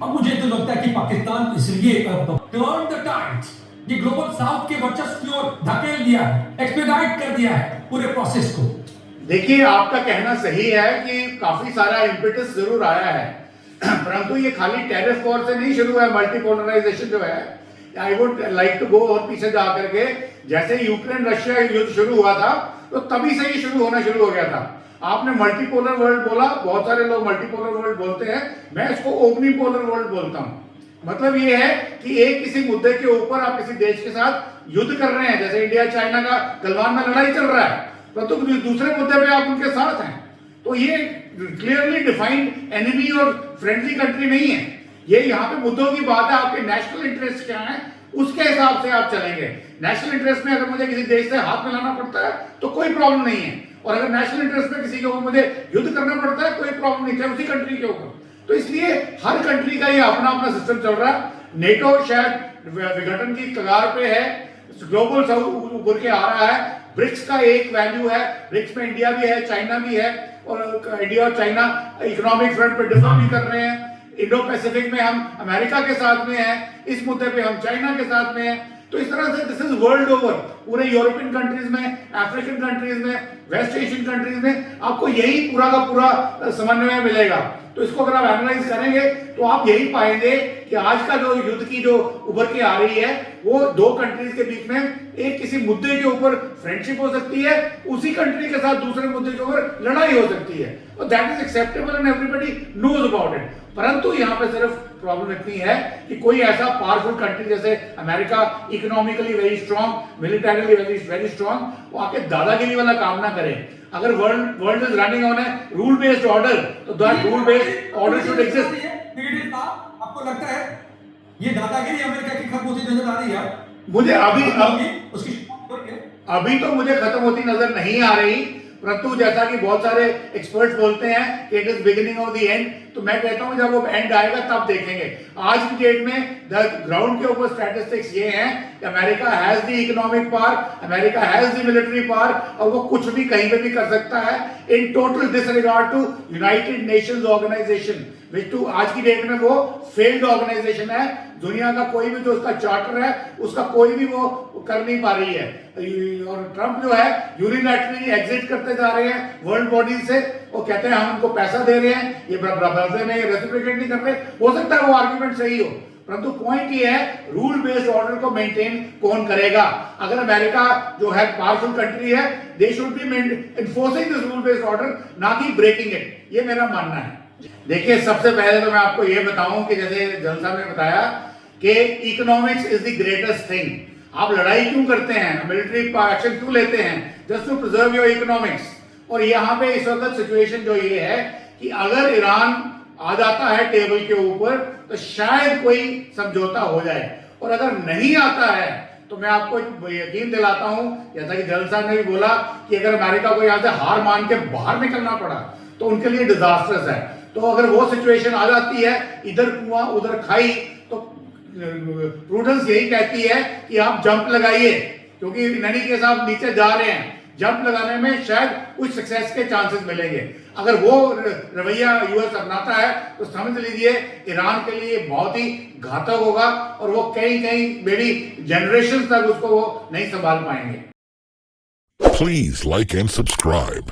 अब मुझे तो लगता है कि पाकिस्तान इसलिए टर्न द टाइड्स, ये ग्लोबल साउथ के वर्चस्व की ओर धकेल दिया है, एक्सपेडाइट कर दिया है पूरे प्रोसेस को। देखिए, आपका कहना सही है कि काफी सारा इम्पेटस जरूर आया है, परंतु ये खाली टैरिफ वॉर से नहीं शुरू है। मल्टीपोलराइजेशन जो है, I would like to go और पीछे जाकर के, जैसे यूक्रेन रशिया युद्ध शुरू हुआ था तो तभी से ही शुरू होना शुरू हो गया था। आपने मल्टीपोलर वर्ल्ड बोला, बहुत सारे लोग मल्टीपोलर वर्ल्ड बोलते हैं, मैं इसको ओमनीपोलर वर्ल्ड बोलता हूं। मतलब ये है कि एक किसी मुद्दे के ऊपर आप किसी देश के साथ युद्ध कर रहे हैं, जैसे इंडिया चाइना का गलवान में लड़ाई चल रहा है, परंतु तो दूसरे मुद्दे पे आप उनके साथ हैं। तो ये क्लियरली डिफाइंड एनिमी और फ्रेंडली कंट्री नहीं है। ये यहाँ पे मुद्दों की बात है, आपके नेशनल इंटरेस्ट क्या है उसके हिसाब से आप चलेंगे। नेशनल इंटरेस्ट में अगर मुझे किसी देश से हाथ मिलाना पड़ता है तो कोई प्रॉब्लम नहीं है, और अगर नेशनल इंटरेस्ट में किसी के ऊपर मुझे युद्ध करना पड़ता है कोई प्रॉब्लम नहीं है उसी कंट्री के ऊपर। तो इसलिए हर कंट्री का ये अपना अपना सिस्टम चल रहा है। नेटो शायद विघटन की कगार पे है, ग्लोबल साउथ उभर के आ रहा है। ब्रिक्स का एक वैल्यू है, ब्रिक्स में इंडिया भी है, चाइना भी है, और इंडिया और चाइना इकोनॉमिक फ्रंट पे डिफर भी कर रहे हैं। इंडो पैसिफिक में हम अमेरिका के साथ में हैं, इस मुद्दे पे हम चाइना के साथ में हैं। तो इस तरह से दिस इज वर्ल्ड ओवर, पूरे यूरोपियन कंट्रीज में, अफ्रीकन कंट्रीज में, वेस्ट एशियन कंट्रीज में आपको यही पूरा का पूरा समन्वय मिलेगा। तो इसको अगर आप एनालाइज करेंगे तो आप यही पाएंगे कि आज का जो युद्ध की जो उभर के आ रही है वो दो कंट्रीज के बीच में एक किसी मुद्दे के ऊपर फ्रेंडशिप हो सकती है, उसी कंट्री के साथ दूसरे मुद्दे के ऊपर लड़ाई हो सकती है, और that is acceptable and everybody knows about it. परंतु यहाँ पे सिर्फ प्रॉब्लम इतनी है कि कोई ऐसा पावरफुल कंट्री जैसे America, economically very strong, militarily very strong, वो आके दादागिरी वाला काम ना करे। अगर world is running on a rule based order, तो that rule based order should exist. आपको लगता है ये दादागिरी अमेरिका की खत्म होती नजर आ रही है? मुझे उसकी अभी तो मुझे खत्म होती नजर नहीं आ रही, परंतु जैसा कि बहुत सारे एक्सपर्ट्स बोलते हैं कि it is beginning of the end, तो मैं कहता हूं जब वो एंड आएगा तब देखेंगे। आज की डेट में द ग्राउंड के ऊपर स्टैटिस्टिक्स ये हैं कि America has the economic power, America has the military power, और वो कुछ भी कहीं पे भी कर सकता है in total disregard to United Nations organisation, which to आज की डेट में वो फेल्ड ऑर्गेनाइजेशन है। दुनिया का कोई भी जो उसका चार्टर है उसका कोई भी वो कर नहीं पा रही है, और ट्रंप जो है यूनिलैटरली एग्जिट करते जा रहे हैं वर्ल्ड बॉडी से। वो कहते हैं हम उनको पैसा दे रहे हैं, ये बदले में रेसिप्रोकेट नहीं कर रहे। हो सकता है वो आर्ग्यूमेंट सही हो, परंतु पॉइंट ये है रूल बेस्ड ऑर्डर को मेंटेन कौन करेगा। अगर अमेरिका जो है पावरफुल कंट्री है, they should be enforcing this rule based order, ना कि ब्रेकिंग इट, ये मेरा मानना है। देखिए, सबसे पहले तो मैं आपको ये बताऊं कि जैसे जलसा में बताया कि economics is the greatest thing. आप लड़ाई क्यों करते हैं, मिलिट्री एक्शन क्यों लेते हैं? Just to preserve your economics. और यहाँ पे इस वक्त सिचुएशन जो ये है कि अगर ईरान आ जाता है टेबल के ऊपर तो शायद कोई समझौता हो जाए, और अगर नहीं आता है तो मैं आपको यकीन दिलाता हूं, जैसा कि जल साहब ने भी बोला कि अगर अमेरिका को यहां से हार मान के बाहर निकलना पड़ा तो उनके लिए डिजास्टर्स है। तो अगर वो सिचुएशन आ जाती है, इधर कुआं उधर खाई, तो प्रूडेंस यही कहती है कि आप जंप लगाइए, क्योंकि इन एनी केस आप नीचे जा रहे हैं, जंप लगाने में शायद कुछ सक्सेस के चांसेस मिलेंगे। अगर वो रवैया यूएस अपनाता है तो समझ लीजिए ईरान के लिए बहुत ही घातक होगा, और वो कई मेरी जनरेशन तक उसको वो नहीं संभाल पाएंगे। Please like and subscribe.